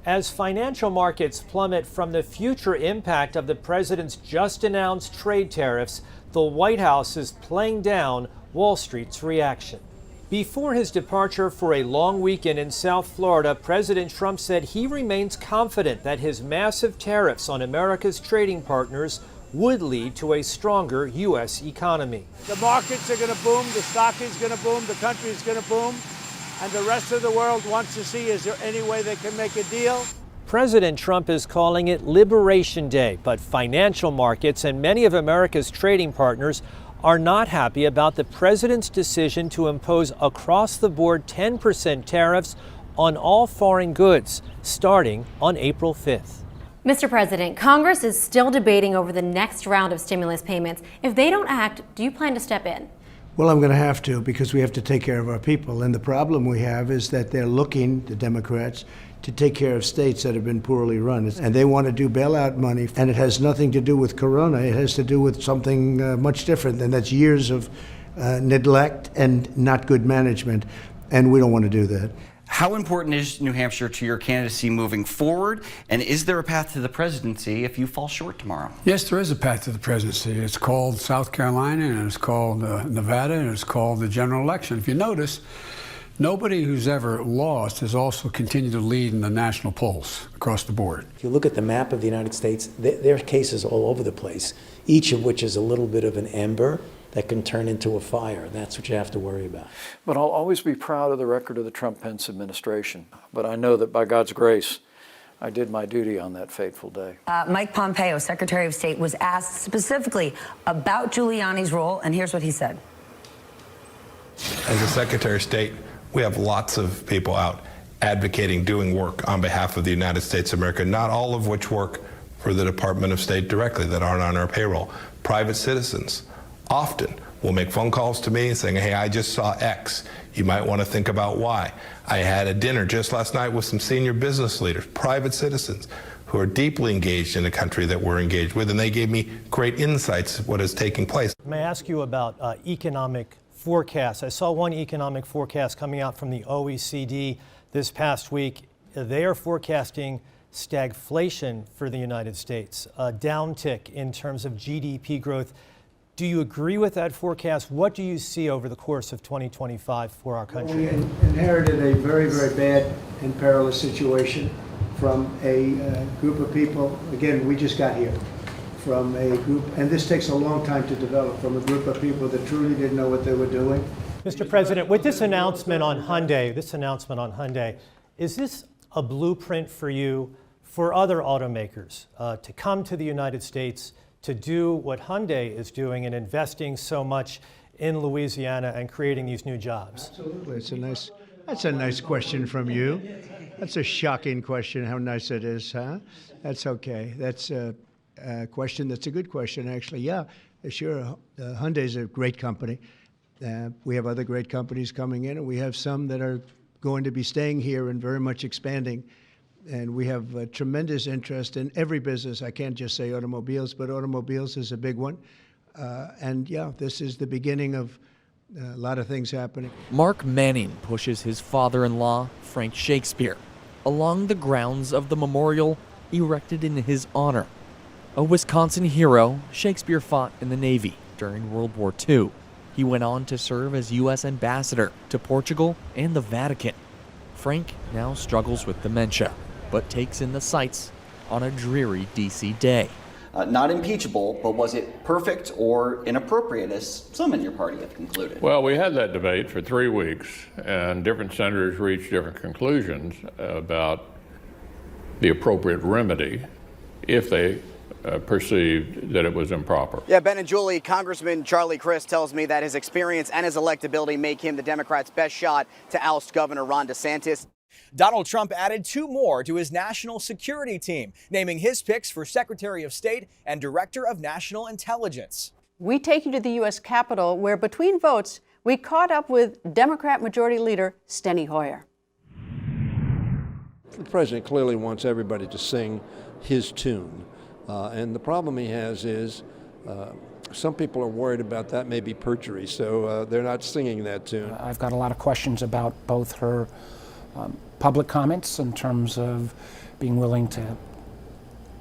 As financial markets plummet from the future impact of the president's just announced trade tariffs, the White House is playing down Wall Street's reaction. Before his departure for a long weekend in South Florida, President Trump said he remains confident that his massive tariffs on America's trading partners would lead to a stronger U.S. economy. The markets are going to boom, the stock is going to boom, the country is going to boom, and the rest of the world wants to see, is there any way they can make a deal? President Trump is calling it Liberation Day, but financial markets and many of America's trading partners are not happy about the president's decision to impose across-the-board 10% tariffs on all foreign goods, starting on April 5th. Mr. President, Congress is still debating over the next round of stimulus payments. If they don't act, do you plan to step in? Well, I'm going to have to, because we have to take care of our people. And the problem we have is that they're looking, the Democrats, to take care of states that have been poorly run. And they want to do bailout money, and it has nothing to do with Corona. It has to do with something much different, and that's years of neglect and not good management. And we don't want to do that. How important is New Hampshire to your candidacy moving forward? And is there a path to the presidency if you fall short tomorrow? Yes, there is a path to the presidency. It's called South Carolina, and it's called Nevada, and it's called the general election. If you notice, nobody who's ever lost has also continued to lead in the national polls across the board. If you look at the map of the United States, there are cases all over the place, each of which is a little bit of an ember that can turn into a fire. That's what you have to worry about. But I'll always be proud of the record of the Trump-Pence administration. But I know that by God's grace, I did my duty on that fateful day. Mike Pompeo, Secretary of State, was asked specifically about Giuliani's role, and here's what he said. As a Secretary of State, we have lots of people out advocating, doing work on behalf of the United States of America, not all of which work for the Department of State directly, that aren't on our payroll. Private citizens often will make phone calls to me saying, hey, I just saw X. You might want to think about Y. I had a dinner just last night with some senior business leaders, private citizens, who are deeply engaged in the country that we're engaged with, and they gave me great insights of what is taking place. May I ask you about economic forecasts? I saw one economic forecast coming out from the OECD this past week. They are forecasting stagflation for the United States, a downtick in terms of GDP growth. Do you agree with that forecast? What do you see over the course of 2025 for our country? We inherited a very, very bad and perilous situation from a group of people. Again, we just got here from a group, and this takes a long time to develop, from a group of people that truly didn't know what they were doing. Mr. President, with this announcement on Hyundai, is this a blueprint for you for other automakers to come to the United States to do what Hyundai is doing and investing so much in Louisiana and creating these new jobs? Absolutely. That's a nice question from you. That's a shocking question, how nice it is, huh? That's okay. That's a question that's a good question, actually. Yeah, sure. Hyundai's a great company. We have other great companies coming in, and we have some that are going to be staying here and very much expanding. And we have tremendous interest in every business. I can't just say automobiles, but automobiles is a big one. And yeah, this is the beginning of a lot of things happening. Mark Manning pushes his father-in-law, Frank Shakespeare, along the grounds of the memorial erected in his honor. A Wisconsin hero, Shakespeare fought in the Navy during World War II. He went on to serve as U.S. ambassador to Portugal and the Vatican. Frank now struggles with dementia, but takes in the sights on a dreary D.C. day. Not impeachable, but was it perfect or inappropriate, as some in your party have concluded? Well, we had that debate for 3 weeks, and different senators reached different conclusions about the appropriate remedy if they perceived that it was improper. Yeah, Ben and Julie, Congressman Charlie Crist tells me that his experience and his electability make him the Democrats' best shot to oust Governor Ron DeSantis. Donald Trump added 2 more to his national security team, naming his picks for Secretary of State and Director of National Intelligence. We take you to the U.S. Capitol, where between votes, we caught up with Democrat Majority Leader Steny Hoyer. The president clearly wants everybody to sing his tune. And the problem he has is some people are worried about that may be perjury, so they're not singing that tune. I've got a lot of questions about both her public comments in terms of being willing to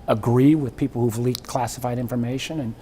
agree with people who've leaked classified information, and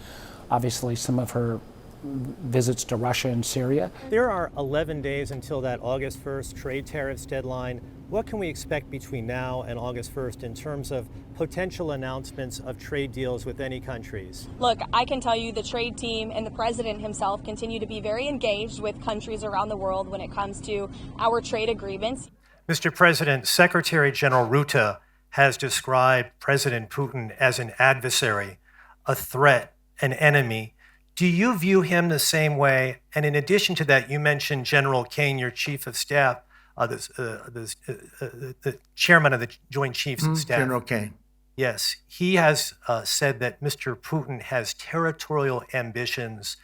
obviously some of her visits to Russia and Syria. There are 11 days until that August 1st trade tariffs deadline. What can we expect between now and August 1st in terms of potential announcements of trade deals with any countries? Look, I can tell you the trade team and the president himself continue to be very engaged with countries around the world when it comes to our trade agreements. Mr. President, Secretary General Rutte has described President Putin as an adversary, a threat, an enemy. Do you view him the same way? And in addition to that, you mentioned General Kane, your chief of staff, the chairman of the Joint Chiefs of Staff. General Kane. Yes, he has said that Mr. Putin has territorial ambitions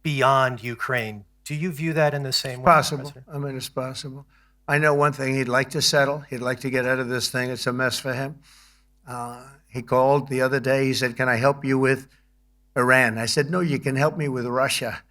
beyond Ukraine. Do you view that in the same way? Possible. I mean, it's possible. I know one thing, he'd like to settle. He'd like to get out of this thing. It's a mess for him. He called the other day. He said, "Can I help you with Iran?" I said, "No, you can help me with Russia."